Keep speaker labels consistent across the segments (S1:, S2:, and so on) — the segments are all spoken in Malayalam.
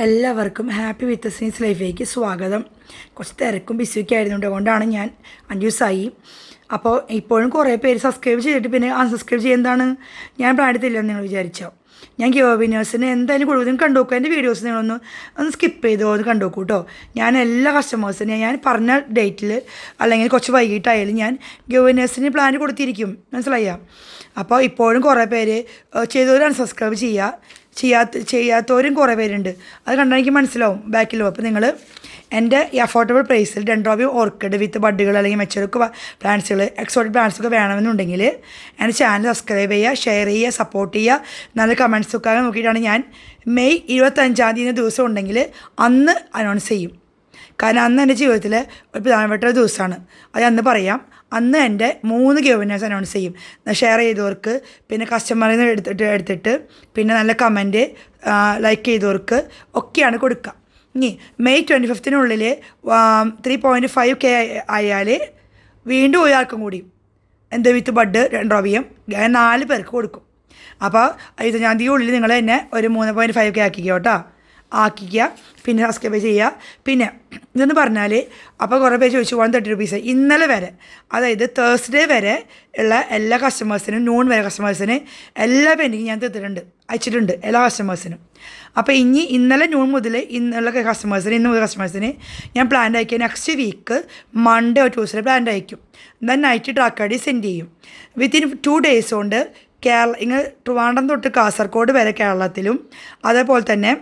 S1: എല്ലാവർക്കും ഹാപ്പി വിത്ത് സീൻസ് ലൈഫിലേക്ക് സ്വാഗതം. കുറച്ച് തിരക്കും ബിസിയൊക്കെ ആയിരുന്നുണ്ട്, അതുകൊണ്ടാണ് ഞാൻ 5 ദിവസമായി. അപ്പോൾ ഇപ്പോഴും കുറേ പേര് സബ്സ്ക്രൈബ് ചെയ്തിട്ട് പിന്നെ അൺസബ്സ്ക്രൈബ് ചെയ്യുന്നതാണ്. ഞാൻ പ്ലാനിട്ടില്ലെന്ന് നിങ്ങൾ വിചാരിച്ചോ? ഞാൻ ഗിവ് വിന്നേഴ്സിന് എന്തായാലും കൂടുതലും കണ്ടു നോക്കുക. എൻ്റെ വീഡിയോസ് നിങ്ങളൊന്ന് സ്കിപ്പ് ചെയ്തോ, ഒന്ന് കണ്ടു നോക്കൂ കേട്ടോ. ഞാൻ എല്ലാ കസ്റ്റമേഴ്സിനും ഞാൻ പറഞ്ഞ ഡേറ്റിൽ അല്ലെങ്കിൽ കുറച്ച് വൈകിട്ടായാലും ഞാൻ ഗിവ് വിന്നേഴ്സിന് പ്ലാൻ കൊടുത്തിരിക്കും, മനസ്സിലായോ? അപ്പോൾ ഇപ്പോഴും കുറേ പേര് ചെയ്തവർ അൺസബ്സ്ക്രൈബ് ചെയ്യാത്തവരും കുറേ പേരുണ്ട്. അത് കണ്ടാൽ എനിക്ക് മനസ്സിലാവും ബാക്കിലും. അപ്പോൾ നിങ്ങൾ എൻ്റെ ഈ അഫോർഡബിൾ പ്രൈസിൽ ഡെൻഡ്രോബിയം ഓർക്കിഡ് വിത്ത് ബഡുകൾ അല്ലെങ്കിൽ മെച്ചൂർക്ക് പ്ലാന്റ്സുകൾ എക്സോട്ടിക് പ്ലാന്റ്സൊക്കെ വേണമെന്നുണ്ടെങ്കിൽ എൻ്റെ ചാനൽ സബ്സ്ക്രൈബ് ചെയ്യുക, ഷെയർ ചെയ്യുക, സപ്പോർട്ട് ചെയ്യുക, നല്ല കമൻസൊക്കെ നോക്കിയിട്ടാണ് ഞാൻ മെയ് 25 ദിവസം ഉണ്ടെങ്കിൽ അന്ന് അനൗൺസ് ചെയ്യും. കാരണം അന്ന് എൻ്റെ ജീവിതത്തിൽ ഒരു പ്രധാനപ്പെട്ട ഒരു ദിവസമാണ്. അത് അന്ന് പറയാം. അന്ന് എൻ്റെ 3 ഗിവ് വിന്നേഴ്സ് അനൗൺസ് ചെയ്യും. ഷെയർ ചെയ്തവർക്ക്, പിന്നെ കസ്റ്റമറിൽ നിന്ന് എടുത്തിട്ട് പിന്നെ നല്ല കമൻറ്റ് ലൈക്ക് ചെയ്തവർക്ക് ഒക്കെയാണ് കൊടുക്കുക. ഇനി മെയ് 25 3.5K ആയാൽ വീണ്ടും ഒരാൾക്കും കൂടി വിത്ത് ബഡ് ഡെൻഡ്രോബിയം 4 പേർക്ക് കൊടുക്കും. അപ്പോൾ 25 നിങ്ങൾ തന്നെ ഒരു 3.5K ആക്കിക്കോ കേട്ടോ, ആക്കിക്കുക. പിന്നെ സബ്സ്ക്രൈബ് ചെയ്യുക. പിന്നെ ഇതെന്ന് പറഞ്ഞാൽ അപ്പോൾ കുറേ പേര് ചോദിച്ചു 130 rupees ഇന്നലെ വരെ, അതായത് തേഴ്സ്ഡേ വരെ ഉള്ള എല്ലാ കസ്റ്റമേഴ്സിനും, നൂൺ വരെ കസ്റ്റമേഴ്സിന് എല്ലാ പെൻഡിങ് ഞാൻ അയച്ചിട്ടുണ്ട് എല്ലാ കസ്റ്റമേഴ്സിനും. അപ്പോൾ ഇന്നലെ നൂൺ മുതൽ ഇന്നുള്ള കസ്റ്റമേഴ്സിന്, ഇന്ന് മുതൽ കസ്റ്റമേഴ്സിന് ഞാൻ പ്ലാൻ അയക്കുക. Next week Monday or Tuesday plan അയക്കും. Then night track I D send ചെയ്യും. വിത്തിൻ 2 days കൊണ്ട് ഇങ്ങനെ ട്രിവാൻഡ്രം തൊട്ട് കാസർഗോഡ് വരെ കേരളത്തിലും, അതേപോലെ തന്നെ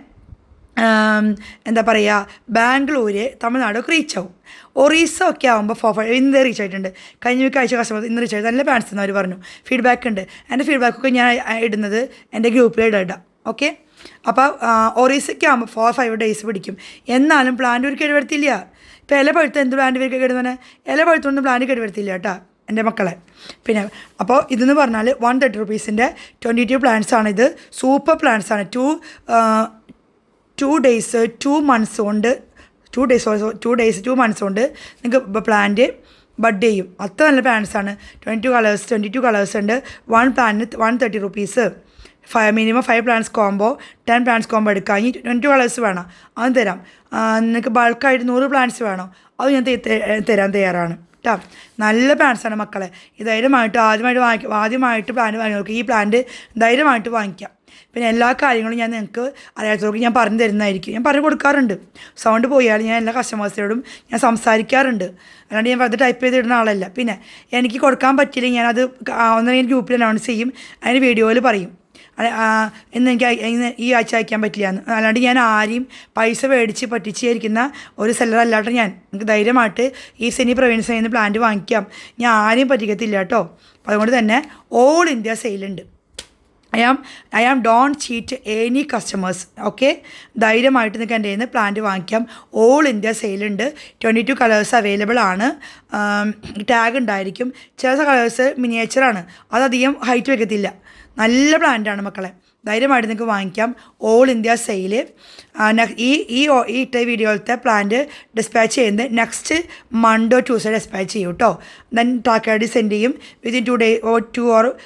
S1: എന്താ പറയുക, ബാംഗ്ലൂർ, തമിഴ്നാടൊക്കെ റീച്ച് ആവും. ഒറീസ ഒക്കെ ആകുമ്പോൾ 4-5 ഇന്ന് റീച്ച് ആയിട്ടുണ്ട്. കഴിഞ്ഞ വീക്ക് അയച്ച കസ്റ്റമർ ഇന്ന് റീച്ച് ആയിട്ട് നല്ല പ്ലാൻസ് എന്ന് അവർ പറഞ്ഞു. ഫീഡ്ബാക്ക് ഉണ്ട്. എൻ്റെ ഫീഡ്ബാക്കൊക്കെ ഞാൻ ഇടുന്നത് എൻ്റെ ഗ്രൂപ്പിൽ ഇടാം. ഓക്കെ. അപ്പോൾ ഒറീസയ്ക്ക് ആകുമ്പോൾ 4-5 days പിടിക്കും. എന്നാലും പ്ലാന്റ് ഒരു കേടുവരുത്തില്ല. ഇപ്പോൾ ഇല പഴുത്ത എന്ത് പ്ലാന്റ് ഇവർക്ക് കേടുവന്നെ? ഇല പഴുത്തൊന്നും പ്ലാന്റ് കേടുവരുത്തില്ല കേട്ടോ എൻ്റെ മക്കളെ. പിന്നെ അപ്പോൾ ഇതെന്ന് പറഞ്ഞാൽ 130 rupeesൻ്റെ 22 plants ആണ്. ഇത് സൂപ്പർ പ്ലാന്റ്സ് ആണ്. 2 days 2 months കൊണ്ട് 2 months കൊണ്ട് നിങ്ങൾക്ക് പ്ലാന്റ് ബഡ് ചെയ്യും. അത്ര നല്ല പ്ലാന്റ്സാണ്. 22 കളേഴ്സ് ഉണ്ട്. 1 plant 130 rupees. Minimum 5 plants combo, 10 plants combo എടുക്കാം. ഇനി 20 കളേഴ്സ് വേണം, അതും തരാം. നിങ്ങൾക്ക് ബൾക്കായിട്ട് 100 plants വേണോ, അത് ഞാൻ തരാൻ തയ്യാറാണ് കേട്ടോ. നല്ല പ്ലാന്റ്സാണ് മക്കളെ. ഈ ധൈര്യമായിട്ട് ആദ്യമായിട്ട് പ്ലാന്റ് വാങ്ങിയവർക്ക് ഈ പ്ലാന്റ് ധൈര്യമായിട്ട് വാങ്ങിക്കാം. പിന്നെ എല്ലാ കാര്യങ്ങളും ഞാൻ നിങ്ങൾക്ക് അറിയാത്തവർക്ക് ഞാൻ പറഞ്ഞു തരുന്നതായിരിക്കും. ഞാൻ പറഞ്ഞു കൊടുക്കാറുണ്ട്. സൗണ്ട് പോയാൽ ഞാൻ എല്ലാ കസ്റ്റമേഴ്സിനോടും ഞാൻ സംസാരിക്കാറുണ്ട്. അല്ലാണ്ട് ഞാൻ വെറുതെ ടൈപ്പ് ചെയ്തിടുന്ന ആളല്ല. പിന്നെ എനിക്ക് കൊടുക്കാൻ പറ്റില്ലെങ്കിൽ ഞാനത് ഒന്നെങ്കിൽ ഗ്രൂപ്പിൽ അനൗൺസ് ചെയ്യും, അതിന് വീഡിയോയിൽ പറയും ഇന്ന് ഈ ആഴ്ച അയക്കാൻ പറ്റില്ല എന്ന്. അല്ലാണ്ട് ഞാൻ ആരെയും പൈസ മേടിച്ച് പറ്റിച്ചിരിക്കുന്ന ഒരു സെല്ലർ അല്ലാണ്ട് നിങ്ങൾക്ക് ധൈര്യമായിട്ട് ഈ സെനി പ്രൊവിൻസിൽ നിന്ന് പ്ലാന്റ് വാങ്ങിക്കാം. ഞാൻ ആരെയും പറ്റിക്കത്തില്ല കേട്ടോ. അതുകൊണ്ട് തന്നെ ഓൾ ഇന്ത്യ സെയിലുണ്ട്. I am don't cheat any customers. Okay. ധൈര്യമായിട്ട് നിങ്ങൾക്ക് എൻ്റെ കയ്യിൽ നിന്ന് പ്ലാന്റ് വാങ്ങിക്കാം. ഓൾ ഇന്ത്യ സെയിലുണ്ട്. 22 കളേഴ്സ് അവൈലബിൾ ആണ്. ടാഗ് ഉണ്ടായിരിക്കും. ചില കളേഴ്സ് മിനിയേച്ചറാണ്, അതധികം ഹൈറ്റ് വെക്കത്തില്ല. നല്ല പ്ലാന്റാണ് മക്കളെ. ധൈര്യമായിട്ട് നിങ്ങൾക്ക് വാങ്ങിക്കാം. All India sale. ഈ ഇട്ട വീഡിയോയിലത്തെ പ്ലാന്റ് ഡിസ്പാച്ച് ചെയ്യുന്നത് നെക്സ്റ്റ് മൺഡേ ട്യൂസ്ഡേ ഡിസ്പാച്ച് ചെയ്യും കേട്ടോ. Then track I D send ചെയ്യും വിതിൻ 2 days or 2 days.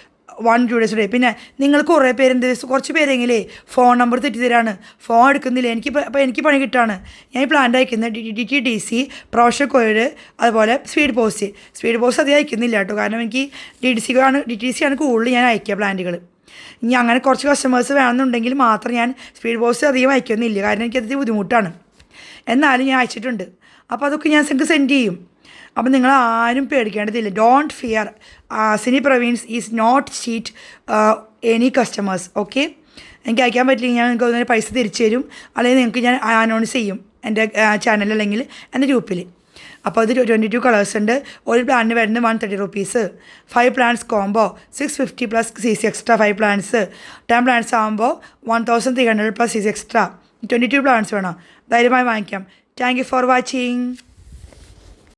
S1: പിന്നെ നിങ്ങൾക്ക് കുറേ കുറച്ച് പേരെങ്കിലേ ഫോൺ നമ്പർ തെറ്റിത്തരാണ്, ഫോൺ എടുക്കുന്നില്ല. എനിക്ക് പണി കിട്ടാണ്. ഞാൻ ഈ പ്ലാന്റ് അയക്കുന്നത് DTDC, പ്രൊഫഷണൽ കൊയർ, അതുപോലെ സ്പീഡ് പോസ്റ്റ് അധികം അയക്കുന്നില്ല കേട്ടോ. കാരണം എനിക്ക് DTC ആണ് കൂടുതൽ ഞാൻ അയക്കുക പ്ലാന്റുകൾ. ഇനി അങ്ങനെ കുറച്ച് കസ്റ്റമേഴ്സ് വേണമെന്നുണ്ടെങ്കിൽ മാത്രം ഞാൻ സ്പീഡ് പോസ്റ്റ് അധികം അയക്കുന്നില്ല, കാരണം എനിക്കത് ബുദ്ധിമുട്ടാണ്. എന്നാലും ഞാൻ അയച്ചിട്ടുണ്ട്. അപ്പോൾ അതൊക്കെ ഞാൻ നിങ്ങൾക്ക് സെൻഡ് ചെയ്യും. അപ്പോൾ നിങ്ങൾ ആരും പേടിക്കേണ്ടതില്ല. Don't fear. Sini Praveen's is not cheat any customers. Okay. എനിക്ക് അയക്കാൻ പറ്റില്ലെങ്കിൽ ഞാൻ നിങ്ങൾക്ക് അതിന് പൈസ തിരിച്ചു തരും, അല്ലെങ്കിൽ നിങ്ങൾക്ക് ഞാൻ അനൗൺസ് ചെയ്യും എൻ്റെ ചാനൽ അല്ലെങ്കിൽ എൻ്റെ ഗ്രൂപ്പിൽ. അപ്പോൾ അത് 22 കളേഴ്സ് ഉണ്ട്. ഒരു പ്ലാന്റിന് വരുന്നത് 130 rupees. 5 plants combo 650 plus CC extra. 5 plants 10 plants ആകുമ്പോൾ 1300 plus CC എക്സ്ട്രാ. 22 plants വേണം. ധൈര്യമായി വാങ്ങിക്കാം. Thank you for watching.